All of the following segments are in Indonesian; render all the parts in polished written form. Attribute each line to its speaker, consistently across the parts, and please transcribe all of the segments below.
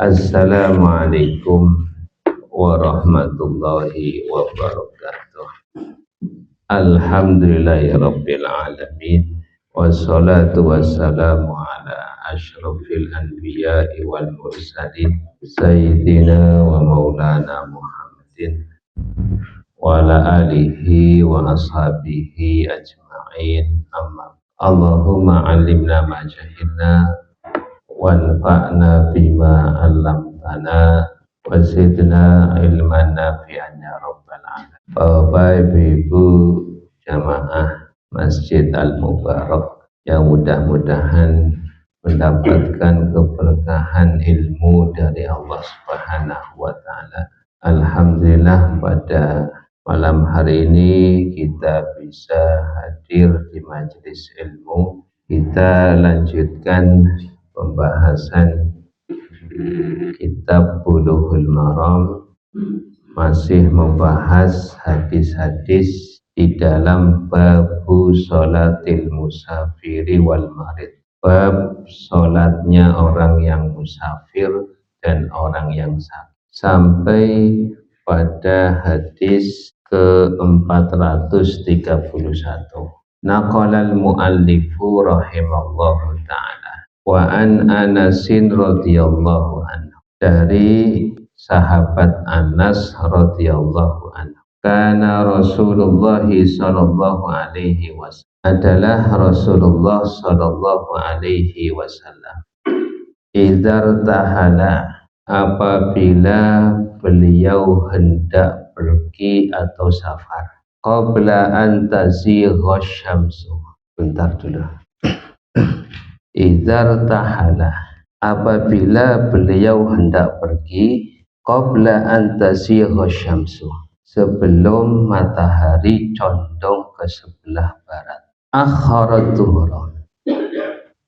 Speaker 1: Assalamualaikum warahmatullahi wabarakatuh. Alhamdulillahirabbil alamin. Wassalatu wassalamu ala asyrafil anbiya'i wal mursalin sayyidina wa maulana Muhammadin wa ala alihi wa ashabihi ajma'in. Amma Allahumma alimna ma jahilna wanfa'na bima 'allamtana wa zidna ilman nafi'an ya rabbal alamin. Bapak Ibu jamaah Masjid Al-Mubarak yang mudah-mudahan mendapatkan keberkahan ilmu dari Allah Subhanahu wa taala. Alhamdulillah pada malam hari ini kita bisa hadir di majelis ilmu. Kita lanjutkan pembahasan kitab Bulughul Maram, masih membahas hadis-hadis di dalam babu sholatil musafiri wal marid, bab sholatnya orang yang musafir dan orang yang sakit, sampai pada hadis ke-431. Naqalal muallifu rahimallahu ta'ala wa an Anasin radhiyallahu anhu, dari sahabat Anas radhiyallahu anhu, kana Rasulullah sallallahu alaihi wasallam, adalah Rasulullah sallallahu alaihi wasallam, idzar tahala, apabila beliau hendak pergi atau safar, qabla an tazigha syamsu, bentar dulu. Idzar tahala, apabila beliau hendak pergi, qabla an tazigha syamsu, sebelum matahari condong ke sebelah barat, akharat zuhra,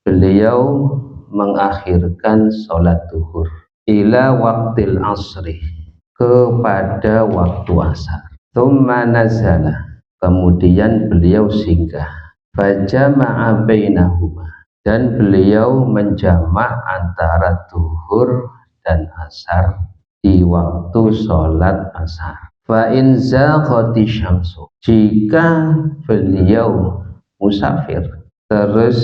Speaker 1: beliau mengakhirkan sholat zuhur, ila waktil asri, kepada waktu asar, thumma nazala, kemudian beliau singgah, fajama'a bainahuma, dan beliau menjamak antara zuhur dan asar di waktu sholat asar. Fa in zaghati syamsu, jika beliau musafir terus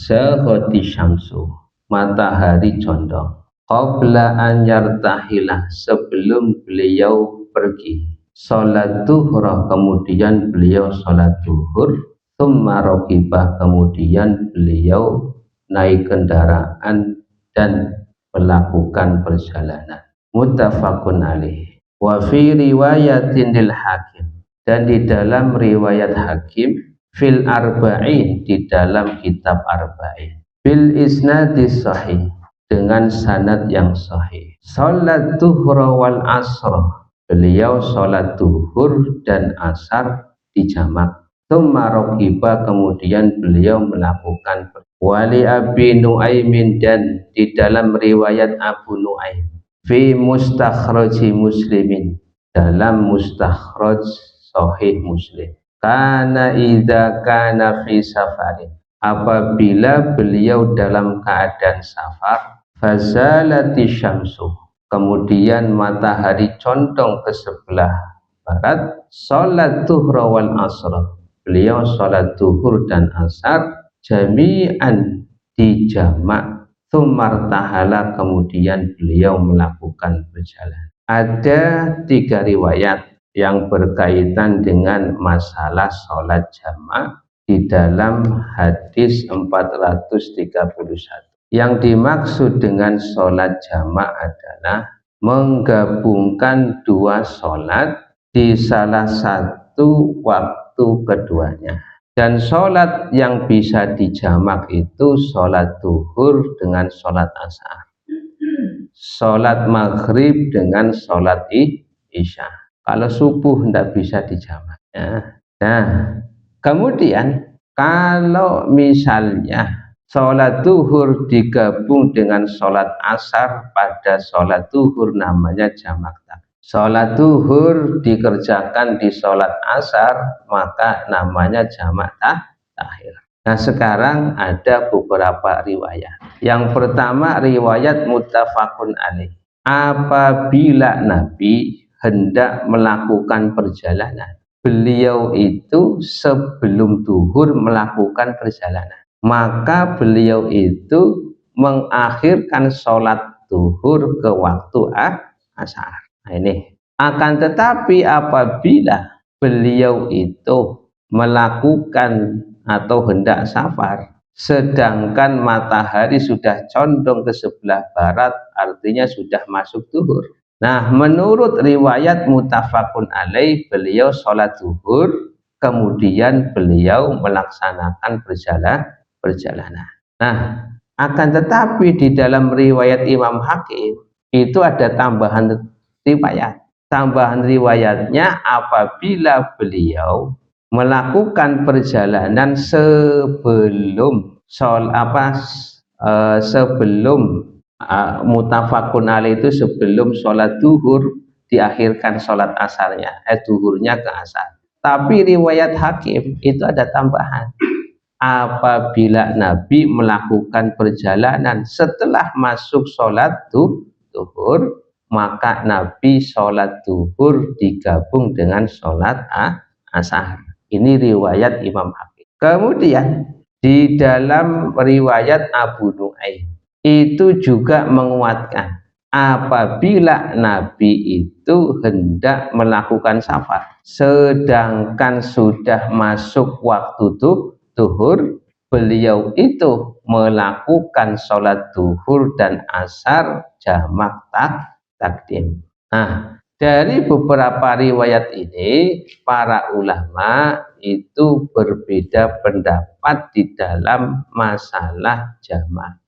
Speaker 1: zaghati syamsu, matahari condong, qabla an yartahilah, sebelum beliau pergi, sholat zuhur, kemudian beliau sholat zuhur, thumma raqibah, kemudian beliau naik kendaraan dan melakukan perjalanan. Muttafaqun alaih. Wa fi riwayatin lil Hakim, dan di dalam riwayat Hakim, fil arba'in, di dalam kitab arba'in, bil isnadis sahih, dengan sanad yang sahih, salat zuhur wal asr, beliau salat zuhur dan asar dijamak. Tsumma raqiba, kemudian beliau melakukan. Wali Abi Nuaimin, dan di dalam riwayat Abu Nuaim, fi mustakhraji muslimin, dalam mustakhraj sahih Muslim, kana idza kana fi safarin, apabila beliau dalam keadaan safar, fazalati syamsu, kemudian matahari condong ke sebelah barat, salat zuhur wal asr, beliau salat zuhur dan asar jami'an, dijamak, tsummartahala, kemudian beliau melakukan perjalanan. Ada 3 riwayat yang berkaitan dengan masalah sholat jamak di dalam hadis 431. Yang dimaksud dengan sholat jamak adalah menggabungkan 2 sholat di salah satu waktu keduanya. Dan sholat yang bisa dijamak itu sholat zuhur dengan sholat asar, sholat maghrib dengan sholat isya. Kalau subuh tidak bisa dijamak ya. Nah, kemudian kalau misalnya sholat zuhur digabung dengan sholat asar pada sholat zuhur, namanya jamak takhir. Sholat zuhur dikerjakan di sholat asar, maka namanya jamak takhir. Nah, sekarang ada beberapa riwayat. Yang pertama riwayat muttafaqun alaih. Apabila Nabi hendak melakukan perjalanan, beliau itu sebelum duhur melakukan perjalanan, maka beliau itu mengakhirkan sholat duhur ke waktu asar. Nah, ini akan tetapi apabila beliau itu melakukan atau hendak safar sedangkan matahari sudah condong ke sebelah barat, artinya sudah masuk zuhur. Nah, menurut riwayat muttafaqun alaih, beliau sholat zuhur kemudian beliau melaksanakan perjalanan. Nah, akan tetapi di dalam riwayat Imam Hakim itu ada tambahan riwayat. Tambahan riwayatnya apabila beliau melakukan perjalanan sebelum sebelum muttafaqun alaih itu sebelum sholat duhur diakhirkan sholat asarnya, duhurnya ke asar. Tapi riwayat Hakim itu ada tambahan. Apabila Nabi melakukan perjalanan setelah masuk sholat duhur, maka Nabi sholat duhur digabung dengan sholat asar. Ini riwayat Imam Hakim. Kemudian di dalam riwayat Abu Nu'aim itu juga menguatkan apabila Nabi itu hendak melakukan safar sedangkan sudah masuk waktu duhur, beliau itu melakukan sholat duhur dan asar jamak takdim. Nah, dari beberapa riwayat ini, para ulama itu berbeda pendapat di dalam masalah jamak.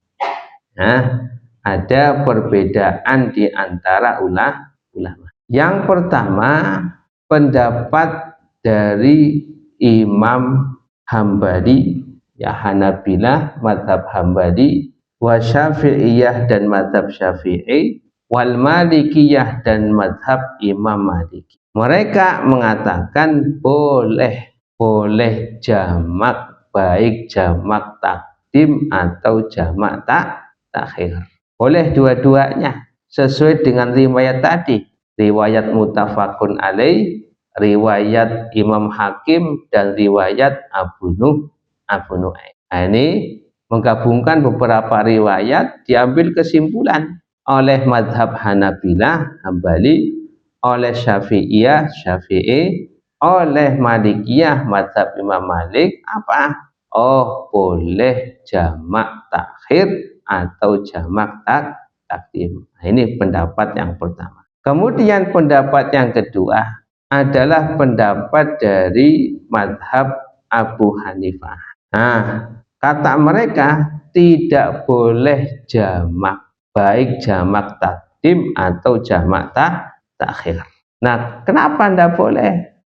Speaker 1: Nah, ada perbedaan di antara ulama. Yang pertama, pendapat dari Imam Hambali, ya Hanabilah, madhab Hambali, wa Syafi'iyah dan madhab Syafi'i, wal Malikiyah dan madhab Imam Maliki. Mereka mengatakan boleh jamak, baik jamak takdim atau jamak takhir. Boleh dua-duanya sesuai dengan riwayat tadi, riwayat muttafaqun alaih, riwayat Imam Hakim dan riwayat Abu Nu'aim. Nah, ini menggabungkan beberapa riwayat, diambil kesimpulan oleh madhab Hanabilah, Hambali, oleh Syafi'iyah, Syafi'i, oleh Malikiyah, madhab Imam Malik, apa? Oh, boleh jamak takhir atau jamak takdim. Nah, ini pendapat yang pertama. Kemudian pendapat yang kedua adalah pendapat dari madhab Abu Hanifah. Nah, kata mereka tidak boleh jamak, baik jamak takdim atau jamak takhir. Nah, kenapa tidak boleh?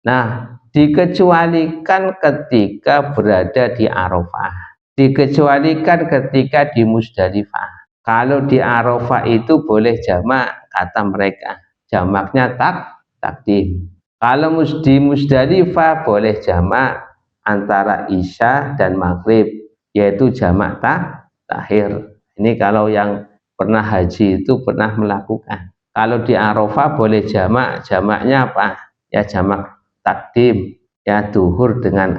Speaker 1: Nah, dikecualikan ketika berada di Arafah, dikecualikan ketika di Musdalifah. Kalau di Arafah itu boleh jamak, kata mereka, jamaknya takdim. Kalau di Musdalifah boleh jamak antara Isya dan Maghrib, yaitu jamak takhir. Ini kalau yang pernah haji itu pernah melakukan. Kalau di Arafah boleh jamak, jamaknya apa? Ya jamak takdim, ya duhur dengan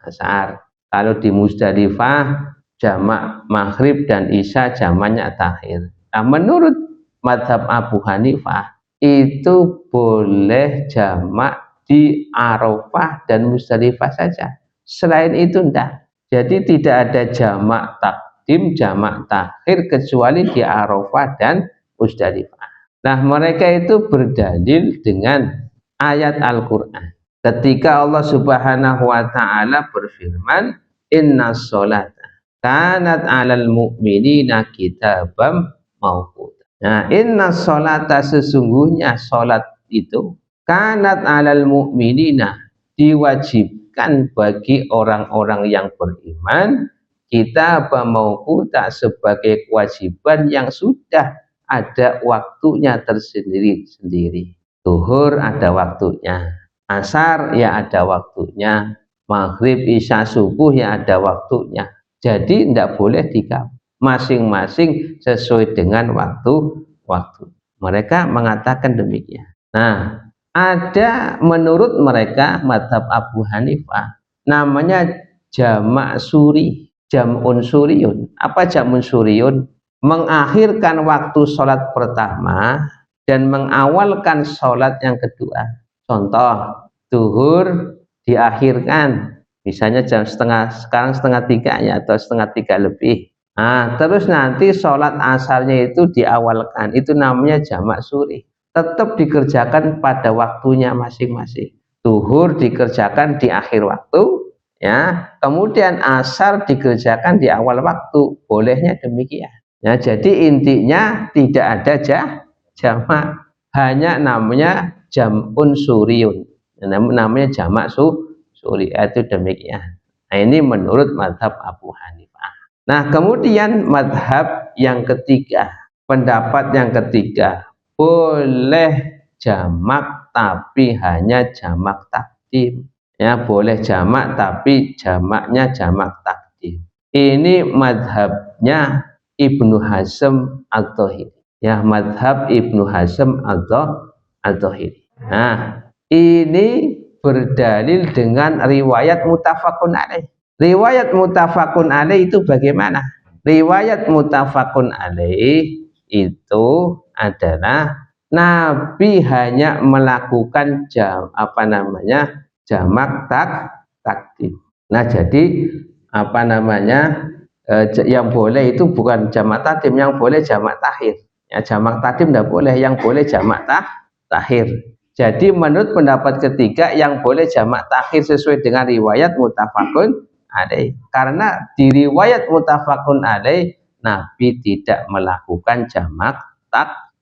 Speaker 1: asar. Kalau di Musdalifah jamak Maghrib dan Isya jamaknya takhir. Nah, menurut madhab Abu Hanifah itu boleh jamak di Arafah dan Musdalifah saja. Selain itu enggak. Jadi tidak ada jamak takdim, jamak takhir kecuali di Arafah dan Musdalifah. Nah, mereka itu berdalil dengan ayat Al-Quran. Ketika Allah Subhanahu wa Ta'ala berfirman, "Inna sholata kanat 'alal mu'minina kitabam mauquta." Nah, inna sholata, sesungguhnya sholat itu kanat 'alal mu'minina, diwajibkan bagi orang-orang yang beriman, kitabam mauquta, sebagai kewajiban yang sudah ada waktunya tersendiri-sendiri. Zuhur ada waktunya, asar ya ada waktunya, maghrib, isya, subuh ya ada waktunya. Jadi tidak boleh digabung, masing-masing sesuai dengan waktu. Mereka mengatakan demikian. Nah, ada menurut mereka mazhab Abu Hanifah namanya jamak suri, jam'un suriyun. Apa jam'un suriyun? Mengakhirkan waktu sholat pertama dan mengawalkan sholat yang kedua. Contoh, zuhur diakhirkan, misalnya sekarang setengah 3 ya, atau setengah 3 lebih. Nah, terus nanti sholat asarnya itu diawalkan, itu namanya jamak suri. Tetap dikerjakan pada waktunya masing-masing. Zuhur dikerjakan di akhir waktu, ya. Kemudian asar dikerjakan di awal waktu. Bolehnya demikian. Ya, jadi intinya tidak ada jamak, hanya namanya jam'un suriyun. Namanya jamak suri, itu demikian. Nah, ini menurut mazhab Abu Hanifah. Nah, kemudian mazhab yang ketiga, pendapat yang ketiga, boleh jamak tapi hanya jamak takdim. Ya, boleh jamak tapi jamaknya jamak takdim. Ini mazhabnya Ibnu Hazm Al-Zahiri. Ya, mazhab Ibnu Hazm Al-Zahiri. Nah, ini berdalil dengan riwayat muttafaqun alaih. Riwayat muttafaqun alaih itu bagaimana? Riwayat muttafaqun alaih itu adalah Nabi hanya melakukan jamak takdim. Nah, jadi yang boleh itu bukan jamak takdim, yang boleh jamak takhir. Ya, jamak takdim tidak boleh, yang boleh jamak takhir. Jadi menurut pendapat ketiga yang boleh jamak takhir sesuai dengan riwayat muttafaqun alaih. Karena di riwayat muttafaqun alaih Nabi tidak melakukan jamak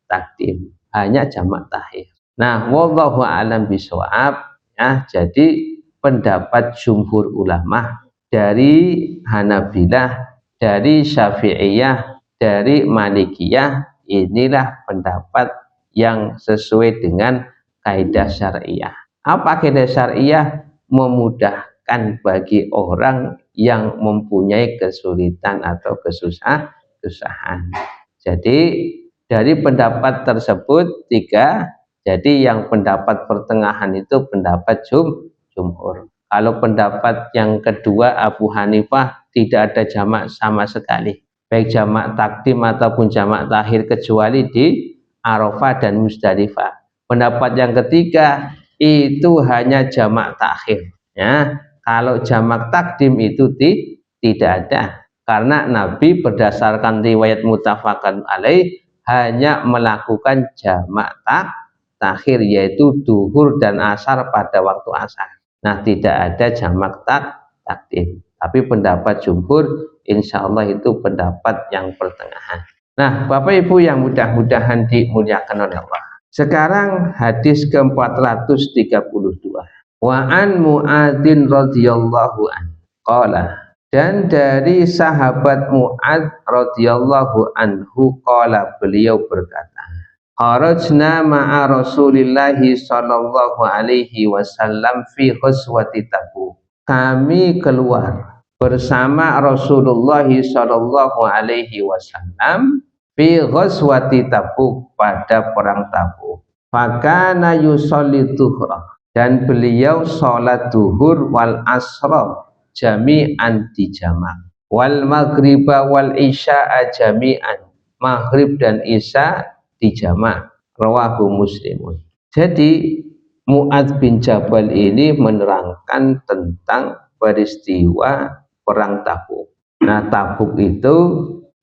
Speaker 1: takdim, hanya jamak takhir. Nah, wallahu a'lam bishawab. Ya, jadi pendapat jumhur ulama dari Hanabilah, dari Syafi'iyah, dari Malikiyah, inilah pendapat yang sesuai dengan kaidah syariah. Apa kaidah syariah? Memudahkan bagi orang yang mempunyai kesulitan atau kesusahan. Jadi dari pendapat tersebut 3, jadi yang pendapat pertengahan itu pendapat jumhur. Kalau pendapat yang kedua Abu Hanifah tidak ada jamak sama sekali, baik jamak takdim ataupun jamak takhir kecuali di Arafah dan Musdalifah. Pendapat yang ketiga itu hanya jamak takhir. Ya, kalau jamak takdim itu tidak ada, karena Nabi berdasarkan riwayat muttafaqun alaih hanya melakukan jamak takhir, yaitu duhur dan asar pada waktu asar. Nah, tidak ada jamak takdim. Tapi pendapat jumhur insya Allah itu pendapat yang pertengahan. Nah, Bapak Ibu yang mudah-mudahan dimuliakan oleh Allah. Sekarang hadis ke-432. Wa an Mu'adzin radhiyallahu an qala, dan dari sahabat Mu'adz radhiyallahu anhu qala, beliau berkata, kharajna ma'a Rasulillahi sallallahu alaihi wasallam fi ghazwati Tabuk. Kami keluar bersama Rasulullah sallallahu alaihi wasallam fi ghazwati Tabuk, pada perang Tabuk. Fakana yusolli dhuhra, dan beliau sholat duhur wal asra jami'an di jamak, wal maghriba wal isya'a jami'an, maghrib dan isya di jamak. Rawahu Muslimun. Jadi Mu'adz bin Jabal ini menerangkan tentang peristiwa perang Tabuk. Nah, Tabuk itu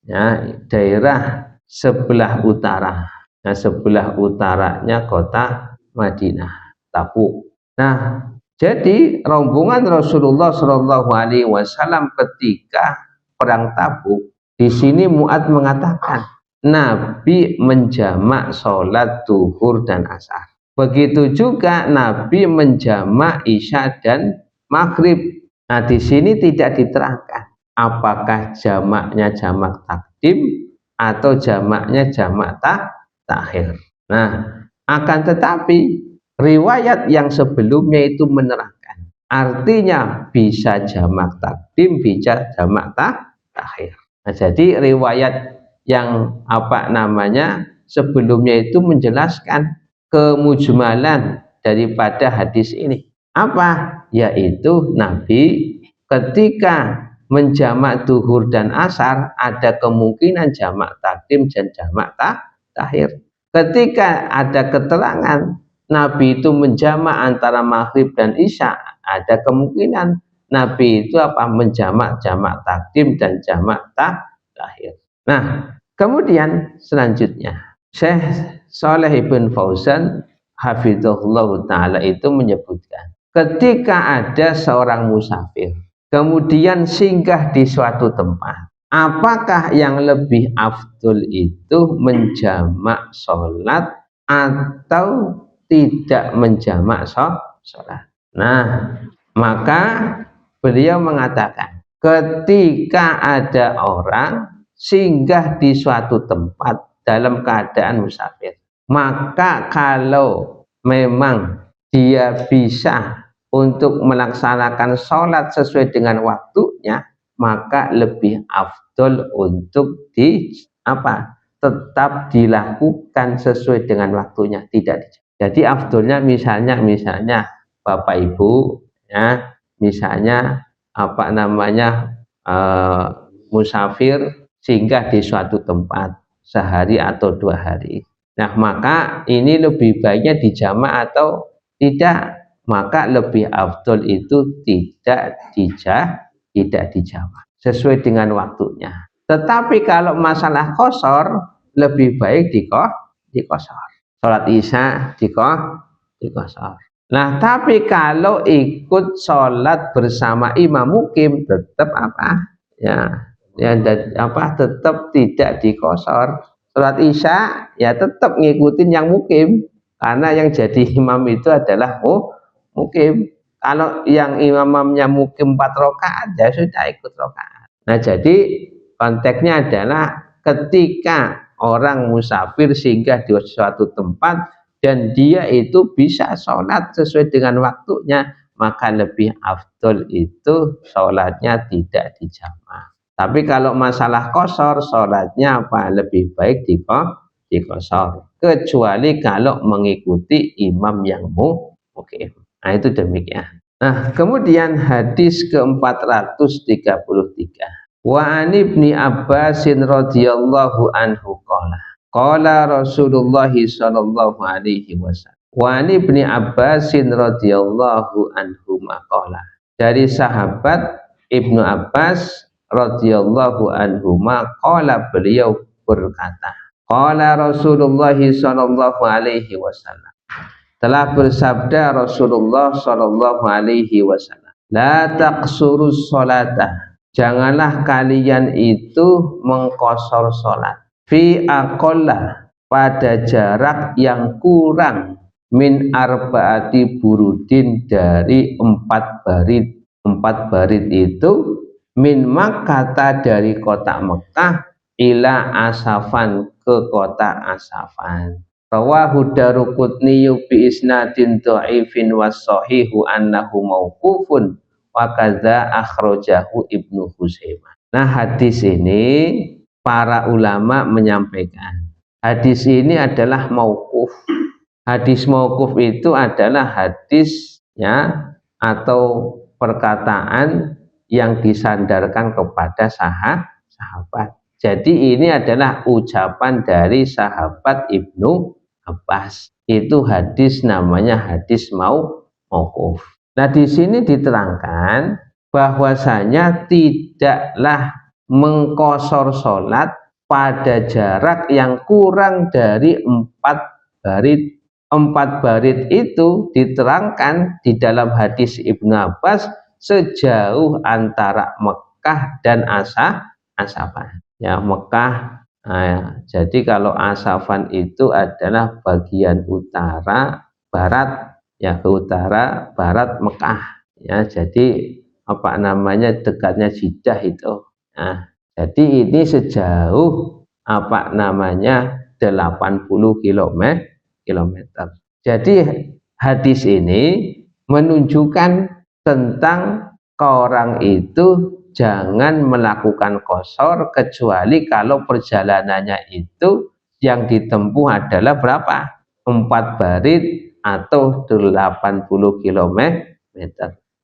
Speaker 1: ya, daerah sebelah utara. Nah, sebelah utaranya kota Madinah, Tabuk. Nah, jadi rombongan Rasulullah Shallallahu Alaihi Wasallam ketika perang Tabuk, di sini Mu'adz mengatakan Nabi menjamak sholat duhur dan asar. Begitu juga Nabi menjamak isya dan maghrib. Nah, di sini tidak diterangkan apakah jamaknya jamak takdim atau jamaknya jamak takhir. Nah, akan tetapi riwayat yang sebelumnya itu menerangkan Artinya bisa jamak takdim, bisa jamak takhir. Nah, jadi riwayat yang sebelumnya itu menjelaskan kemujmalan daripada hadis ini. Apa? Yaitu Nabi ketika menjamak duhur dan asar ada kemungkinan jamak takdim dan jamak takhir. Ketika ada keterangan Nabi itu menjamak antara maghrib dan isya, ada kemungkinan Nabi itu menjamak jamak takdim dan jamak takhir. Nah, kemudian selanjutnya Syekh Shalih Ibn Fauzan hafizahullah taala itu menyebutkan, ketika ada seorang musafir kemudian singgah di suatu tempat, apakah yang lebih afdol itu menjamak sholat atau tidak menjamak sholat? Nah, maka beliau mengatakan, ketika ada orang singgah di suatu tempat dalam keadaan musafir, maka kalau memang dia bisa untuk melaksanakan sholat sesuai dengan waktunya, maka lebih afdol untuk tetap dilakukan sesuai dengan waktunya, tidak. Jadi afdolnya misalnya Bapak Ibu ya, misalnya musafir singgah di suatu tempat sehari atau 2 hari. Nah, maka ini lebih baiknya dijamak atau tidak? Maka lebih afdol itu tidak dijamak sesuai dengan waktunya. Tetapi kalau masalah qashar, lebih baik diqashar. Sholat isya diqashar. Nah, tapi kalau ikut sholat bersama imam mukim tetap tetap tidak diqashar. Sholat isya ya tetap ngikutin yang mukim, karena yang jadi imam itu adalah mukim. Kalau yang imamnya mukim 4 rakaat ya sudah ikut rakaat. Nah, jadi konteksnya adalah ketika orang musafir singgah di suatu tempat dan dia itu bisa sholat sesuai dengan waktunya, maka lebih afdol itu sholatnya tidak dijamak. Tapi kalau masalah qashar, sholatnya lebih baik diqashar, kecuali kalau mengikuti imam yang mukim. Nah, itu demikian. Nah, kemudian hadis ke-433. Wa an Ibni Abbasin radhiyallahu anhu qala Rasulullah sallallahu alaihi wasallam. Wa an Ibni Abbasin radhiyallahu anhu qala. Dari sahabat Ibnu Abbas radhiyallahu anhu qala, beliau berkata, qala Rasulullah sallallahu alaihi wasallam, telah bersabda Rasulullah sallallahu alaihi wasallam, la taqsurus sholata, janganlah kalian itu mengqashar salat, fi aqalla, pada jarak yang kurang, min arbaati burudin, dari 4 barid. 4 barid itu min Makkah, dari kota Mekah, ila Asafan, ke kota Asafan. Rawahu Daruqutni bi isnadin dhaifin was sahihu annahu mauqufun wa kadza akhrajahu Ibnu Huzaimah. Nah, hadis ini para ulama menyampaikan, hadis ini adalah mauquf. Hadis mauquf itu adalah hadis atau perkataan yang disandarkan kepada sahabat. Jadi ini adalah ucapan dari sahabat Ibnu Abbas. Itu hadis namanya hadis mauquf. Nah, di sini diterangkan bahwasanya tidaklah mengqashar salat pada jarak yang kurang dari 4 barid. 4 barid itu diterangkan di dalam hadis Ibnu Abbas sejauh antara Mekah dan Asafan. Ya, Mekah. Jadi kalau Asafan itu adalah bagian utara barat, ya, ke utara barat Mekah. Ya, jadi dekatnya Jeddah itu. Nah, jadi ini sejauh 80 kilometer. Jadi hadis ini menunjukkan tentang orang itu jangan melakukan qashar kecuali kalau perjalanannya itu yang ditempuh adalah berapa? 4 barid atau 80 km.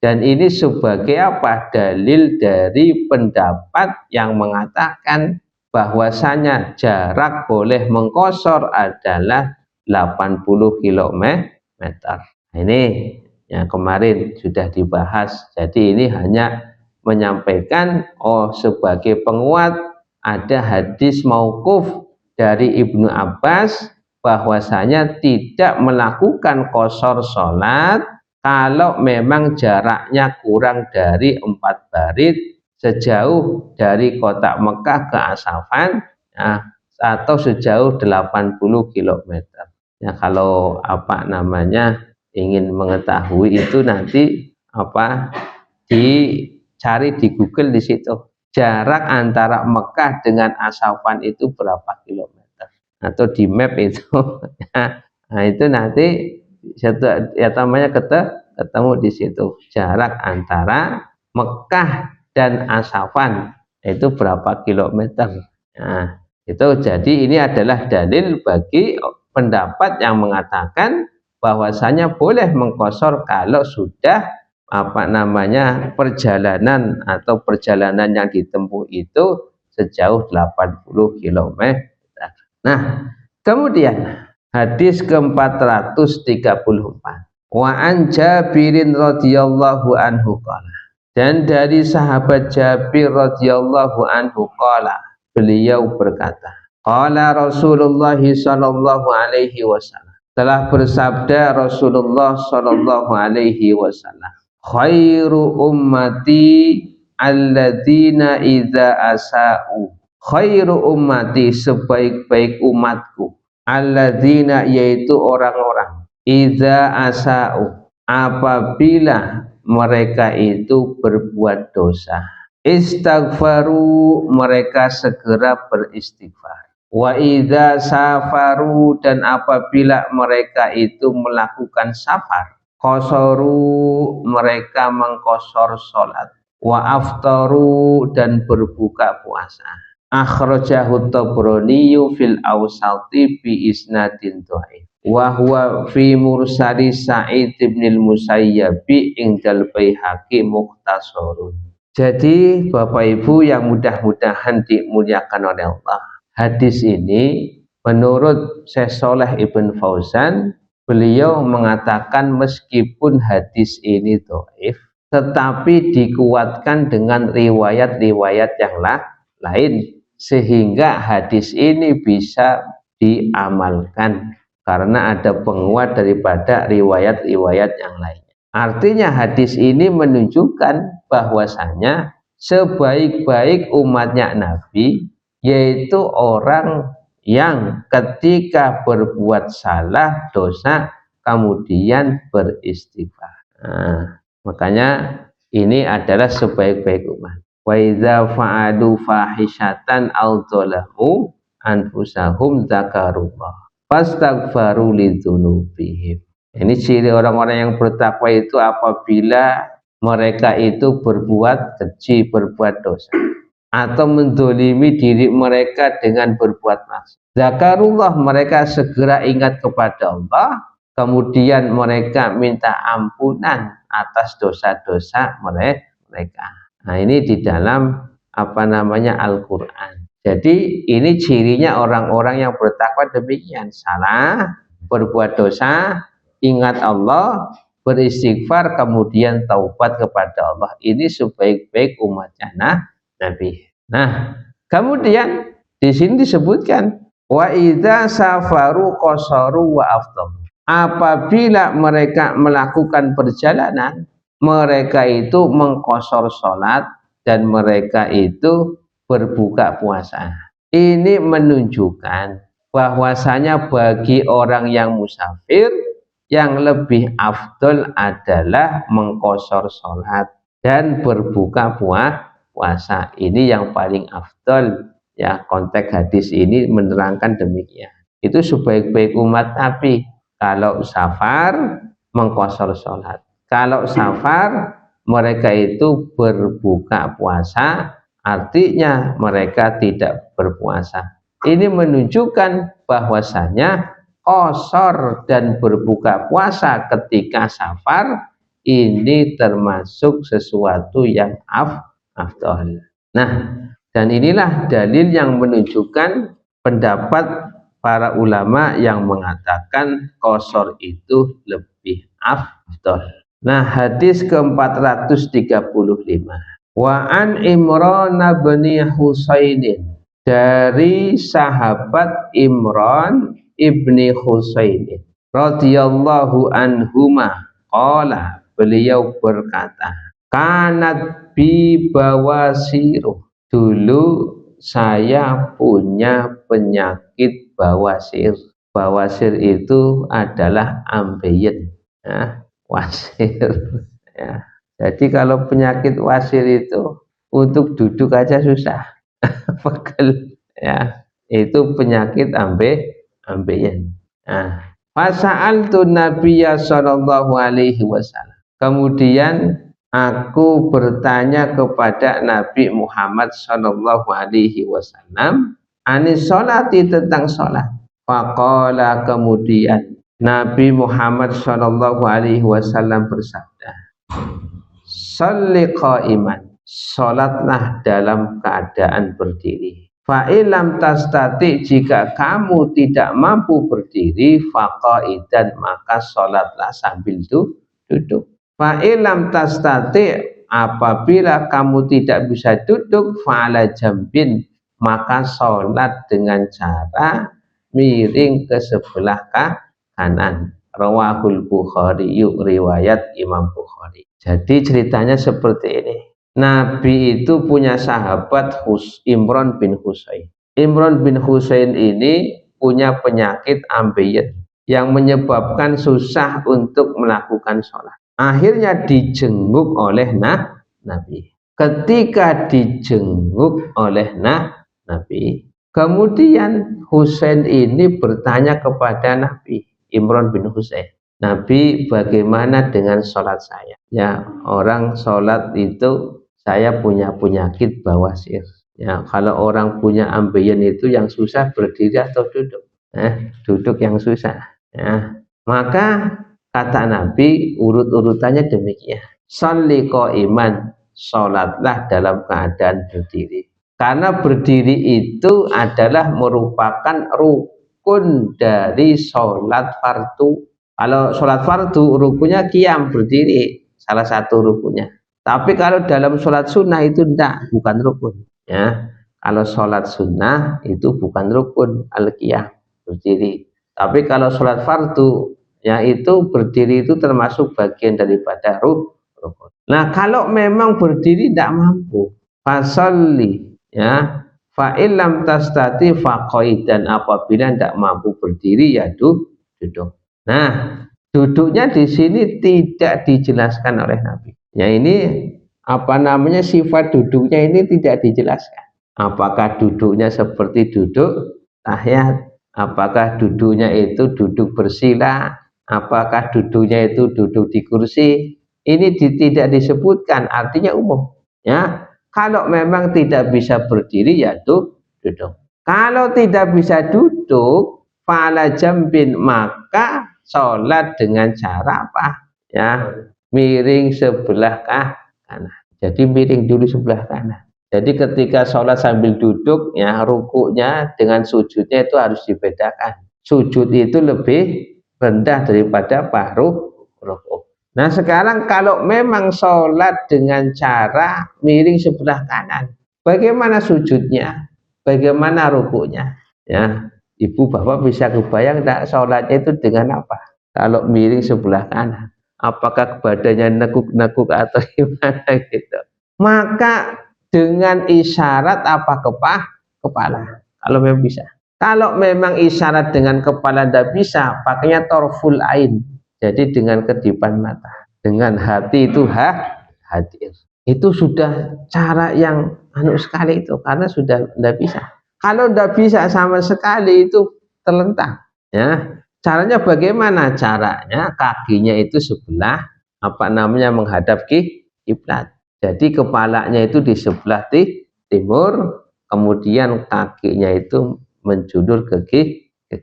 Speaker 1: Dan ini sebagai apa? Dalil dari pendapat yang mengatakan bahwasanya jarak boleh mengqashar adalah 80 km. Ini yang kemarin sudah dibahas. Jadi ini hanya menyampaikan sebagai penguat ada hadis mauquf dari Ibnu Abbas bahwasanya tidak melakukan qashar salat kalau memang jaraknya kurang dari 4 barid sejauh dari kota Mekah ke Asafan atau sejauh 80 km. Ya, kalau apa namanya ingin mengetahui itu nanti dicari di Google di situ. Jarak antara Mekah dengan Asafan itu berapa kilometer? Atau di map itu. Nah, itu nanti namanya ketemu di situ. Jarak antara Mekah dan Asafan itu berapa kilometer? Nah, itu jadi ini adalah dalil bagi pendapat yang mengatakan bahwasanya boleh mengqashar kalau sudah perjalanan yang ditempuh itu sejauh 80 km. Nah, kemudian hadis ke-434. Wa an Jabirin radhiyallahu anhu qala. Dan dari sahabat Jabir radhiyallahu anhu qala, beliau berkata, qala Rasulullah sallallahu alaihi wasallam. Telah bersabda Rasulullah sallallahu alaihi wasallam, khairu ummati alladzina idza asa'u. Khairu ummati, sebaik-baik umatku, alladzina, yaitu orang-orang, idza asa'u, apabila mereka itu berbuat dosa, istaghfaru, mereka segera beristighfar, wa idza safaru, dan apabila mereka itu melakukan safar, qasaru, mereka mengqashar salat, wa aftaru, dan berbuka puasa. Akhrajahu Tabrani fil Awsati bi isnadin dhaif wa huwa fi mursali Sa'id bin al-Musayyab indal Baihaqi mukhtasarun. Jadi Bapak Ibu yang mudah-mudahan dimuliakan oleh Allah, hadis ini menurut Syekh Shalih Ibn Fauzan, beliau mengatakan meskipun hadis ini dhaif tetapi dikuatkan dengan riwayat-riwayat yang lain sehingga hadis ini bisa diamalkan karena ada penguat daripada riwayat-riwayat yang lain. Artinya hadis ini menunjukkan bahwasanya sebaik-baik umatnya Nabi yaitu orang yang ketika berbuat salah dosa kemudian beristighfar. Nah, makanya ini adalah sebaik-baik umat. Wa idza fa'alu fahishatan aw dzalamu anfusahum dzakarullah fastaghfaru lidzunubihim. Ini ciri orang-orang yang bertakwa itu apabila mereka itu berbuat keji, berbuat dosa atau mendolimi diri mereka dengan berbuat maksiat. Zakarullah, mereka segera ingat kepada Allah, kemudian mereka minta ampunan atas dosa-dosa mereka. Nah, ini di dalam Al-Quran. Jadi ini cirinya orang-orang yang bertakwa demikian. Salah, berbuat dosa, ingat Allah, beristighfar, kemudian taubat kepada Allah. Ini sebaik-baik umatnya Nabi. Nah, kemudian di sini disebutkan wa idza safaru qasaru wa aftaru. Apabila mereka melakukan perjalanan, mereka itu mengqashar salat dan mereka itu berbuka puasa. Ini menunjukkan bahwasanya bagi orang yang musafir yang lebih afdol adalah mengqashar salat dan berbuka puasa. Ini yang paling afdol ya. Konteks hadis ini menerangkan demikian. Itu sebaik-baik umat Nabi. Kalau safar mengqashar salat, kalau safar mereka itu berbuka puasa, artinya mereka tidak berpuasa. Ini menunjukkan bahwasanya qashar dan berbuka puasa ketika safar ini termasuk sesuatu yang afdal. Nah, dan inilah dalil yang menunjukkan pendapat para ulama yang mengatakan qashar itu lebih afdal. Nah, hadis ke-435. Wa an Imran bin Husainin, dari sahabat Imran ibni Husainin radhiyallahu anhuma, qala, beliau berkata, kanat bi bawasiru, dulu saya punya penyakit bawasir. Bawasir itu adalah ambeien, ya, wasir, ya. Jadi kalau penyakit wasir itu untuk duduk aja susah, pegel, ya, itu penyakit ambeien. Nah, fasa'altu Nabiyya sallallahu alaihi wasallam, kemudian aku bertanya kepada Nabi Muhammad sallallahu alaihi wasallam anis sholati, tentang sholat. Faqala, kemudian Nabi Muhammad sallallahu alaihi wasallam bersabda, sholli qa'iman, sholatlah dalam keadaan berdiri. Fa'ilam tastati, jika kamu tidak mampu berdiri, faqa'idan, maka sholatlah sambil duduk. Fa'ilam tastati, apabila kamu tidak bisa duduk, fa'ala jambin, maka sholat dengan cara miring ke sebelah kanan. Rawahul Bukhari, riwayat Imam Bukhari. Jadi ceritanya seperti ini. Nabi itu punya sahabat Imran bin Husain. Imran bin Husain ini punya penyakit ambeien yang menyebabkan susah untuk melakukan sholat. Akhirnya dijenguk oleh Nabi. Ketika dijenguk oleh Nabi, kemudian Husain ini bertanya kepada Nabi, Imran bin Husain, Nabi, bagaimana dengan sholat saya? Ya, orang sholat itu, saya punya penyakit bawasir. Ya, kalau orang punya ambeien itu yang susah berdiri atau duduk? Duduk yang susah. Ya, maka kata Nabi, urut-urutannya demikian. Sholli qa'iman, sholatlah dalam keadaan berdiri. Karena berdiri itu adalah merupakan rukun dari sholat fardu. Kalau sholat fardu rukunnya qiyam, berdiri, salah satu rukunnya. Tapi kalau dalam sholat sunnah itu tidak, bukan rukun. Ya, kalau sholat sunnah itu bukan rukun, al-qiyam, berdiri. Tapi kalau sholat fardu, ya itu berdiri itu termasuk bagian daripada rukun. Nah, kalau memang berdiri tidak mampu, fasalli, ya, fa'ilam tastati faqaidan, apabila tidak mampu berdiri ya duduk. Nah, duduknya di sini tidak dijelaskan oleh Nabi. Ya, ini apa namanya, sifat duduknya ini tidak dijelaskan. Apakah duduknya seperti duduk tahiyat? Apakah duduknya itu duduk bersila? Apakah duduknya itu duduk di kursi? Ini tidak disebutkan, artinya umum. Ya, kalau memang tidak bisa berdiri ya duduk. Kalau tidak bisa duduk, fa'ala jambin, maka sholat dengan cara apa? Ya, miring sebelah kanan. Jadi miring dulu sebelah kanan. Jadi ketika sholat sambil duduk, ya, rukuknya dengan sujudnya itu harus dibedakan. Sujud itu lebih rendah daripada rukuk. Nah, sekarang kalau memang sholat dengan cara miring sebelah kanan, bagaimana sujudnya? Bagaimana rukuknya? Ya, ibu bapak bisa kebayang tak sholatnya itu dengan apa? Kalau miring sebelah kanan, apakah badannya nekuk-nekuk atau gimana gitu? Maka dengan isyarat apa kepala, kalau memang bisa. Kalau memang isyarat dengan kepala tidak bisa, pakainya torful ain, jadi dengan kedipan mata, dengan hati itu hadir. Itu sudah cara yang sekali itu, karena sudah tidak bisa. Kalau tidak bisa sama sekali itu terlentang. Ya, caranya bagaimana? Caranya kakinya itu sebelah apa namanya menghadap kiblat. kiblat. Jadi kepalanya itu di sebelah timur, kemudian kakinya itu menjulur ke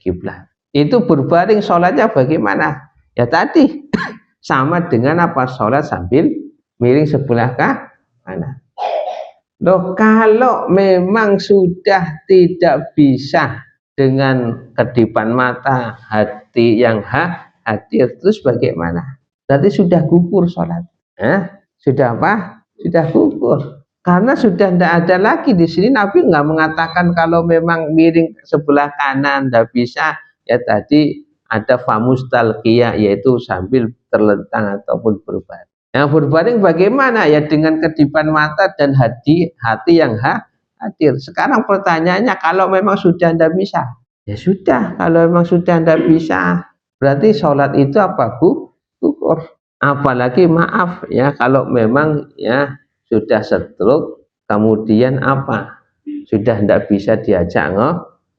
Speaker 1: kiblat. Itu berbaring sholatnya bagaimana? Ya tadi sama dengan apa, sholat sambil miring sebelah kanan. Loh, kalau memang sudah tidak bisa dengan kedipan mata, hati yang hadir, terus bagaimana? Berarti sudah gugur sholat. Sudah apa? Sudah gugur. Karena sudah tidak ada lagi di sini. Nabi nggak mengatakan kalau memang miring sebelah kanan tidak bisa. Ya tadi ada famustalqiyah, yaitu sambil terlentang ataupun berbaring. Yang berbaring bagaimana? Ya dengan kedipan mata dan hati yang hadir. Sekarang pertanyaannya, kalau memang sudah tidak bisa, ya sudah. Kalau memang sudah tidak bisa, berarti sholat itu apa, gugur. Apalagi maaf ya, kalau memang ya sudah stroke, kemudian apa, sudah tidak bisa diajak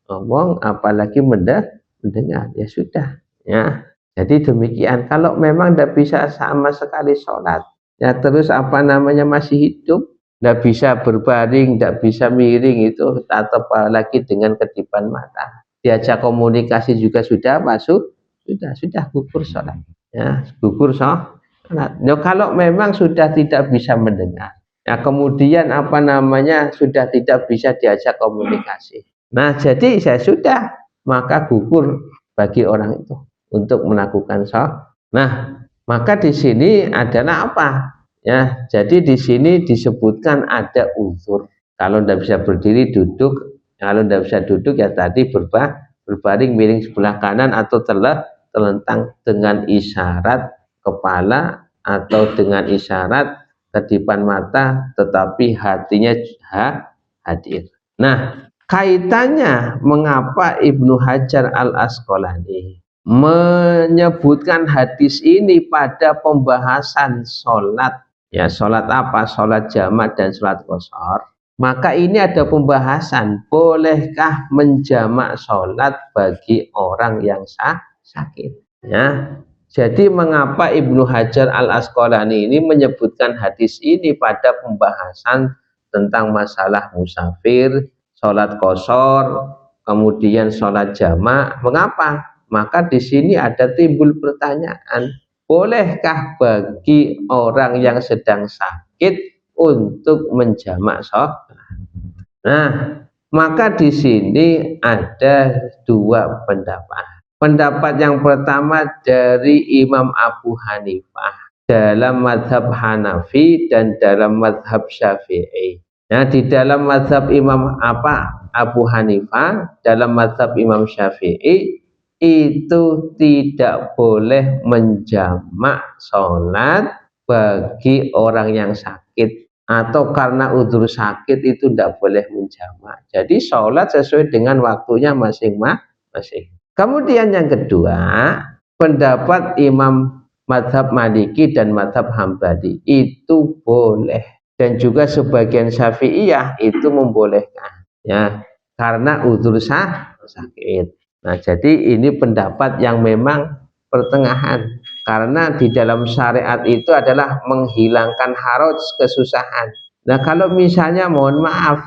Speaker 1: ngomong, apalagi mendengar, ya sudah ya. Jadi demikian. Kalau memang tidak bisa sama sekali sholat, ya terus apa namanya masih hidup, tidak bisa berbaring, tidak bisa miring itu, atau apalagi dengan kedipan mata, diajak komunikasi juga sudah masuk, sudah gugur sholat, ya gugur sholat. Ya, kalau memang sudah tidak bisa mendengar, ya kemudian apa namanya sudah tidak bisa diajak komunikasi, nah jadi saya sudah, maka gugur bagi orang itu untuk melakukan sholat. Nah, maka di sini adalah apa? Ya, jadi di sini disebutkan ada uzur. Kalau tidak bisa berdiri, duduk. Kalau tidak bisa duduk, ya tadi berbaring miring sebelah kanan atau terlentang dengan isyarat kepala atau dengan isyarat kedipan mata, tetapi hatinya hadir. Nah, kaitannya mengapa Ibnu Hajar Al-Asqalani menyebutkan hadis ini pada pembahasan sholat, ya sholat apa, sholat jamak dan sholat qashar. Maka ini ada pembahasan, bolehkah menjamak sholat bagi orang yang sakit, ya. Jadi mengapa Ibnu Hajar Al-Asqalani ini menyebutkan hadis ini pada pembahasan tentang masalah musafir, sholat qashar, kemudian sholat jamak. Mengapa? Maka di sini ada timbul pertanyaan, bolehkah bagi orang yang sedang sakit untuk menjamak sholat? Nah, maka di sini ada dua pendapat. Pendapat yang pertama dari Imam Abu Hanifah dalam mazhab Hanafi dan dalam mazhab Syafi'i. Nah, di dalam mazhab Imam Abu Hanifah, dalam mazhab Imam Syafi'i itu tidak boleh menjamak sholat bagi orang yang sakit, atau karena udzur sakit itu tidak boleh menjamak. Jadi sholat sesuai dengan waktunya masing-masing. Kemudian yang kedua, pendapat Imam mazhab Maliki dan mazhab Hambali itu boleh, dan juga sebagian Syafi'iyah itu membolehkan, ya karena udzur sakit. Nah, jadi ini pendapat yang memang pertengahan, karena di dalam syariat itu adalah menghilangkan haraj, kesusahan. Nah, kalau misalnya mohon maaf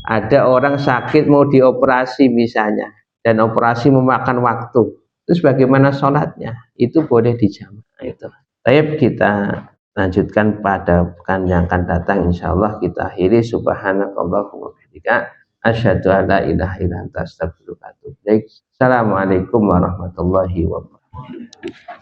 Speaker 1: ada orang sakit mau dioperasi misalnya, dan operasi memakan waktu, terus bagaimana sholatnya? Itu boleh dijamak. Itu. Baik, kita lanjutkan pada pekan yang akan datang. Insyaallah kita akhiri. Subhanakallahumma wa bihamdika asyhadu an la ilaha illa anta astaghfiruka wa atubu ilaik. Assalamualaikum warahmatullahi wabarakatuh.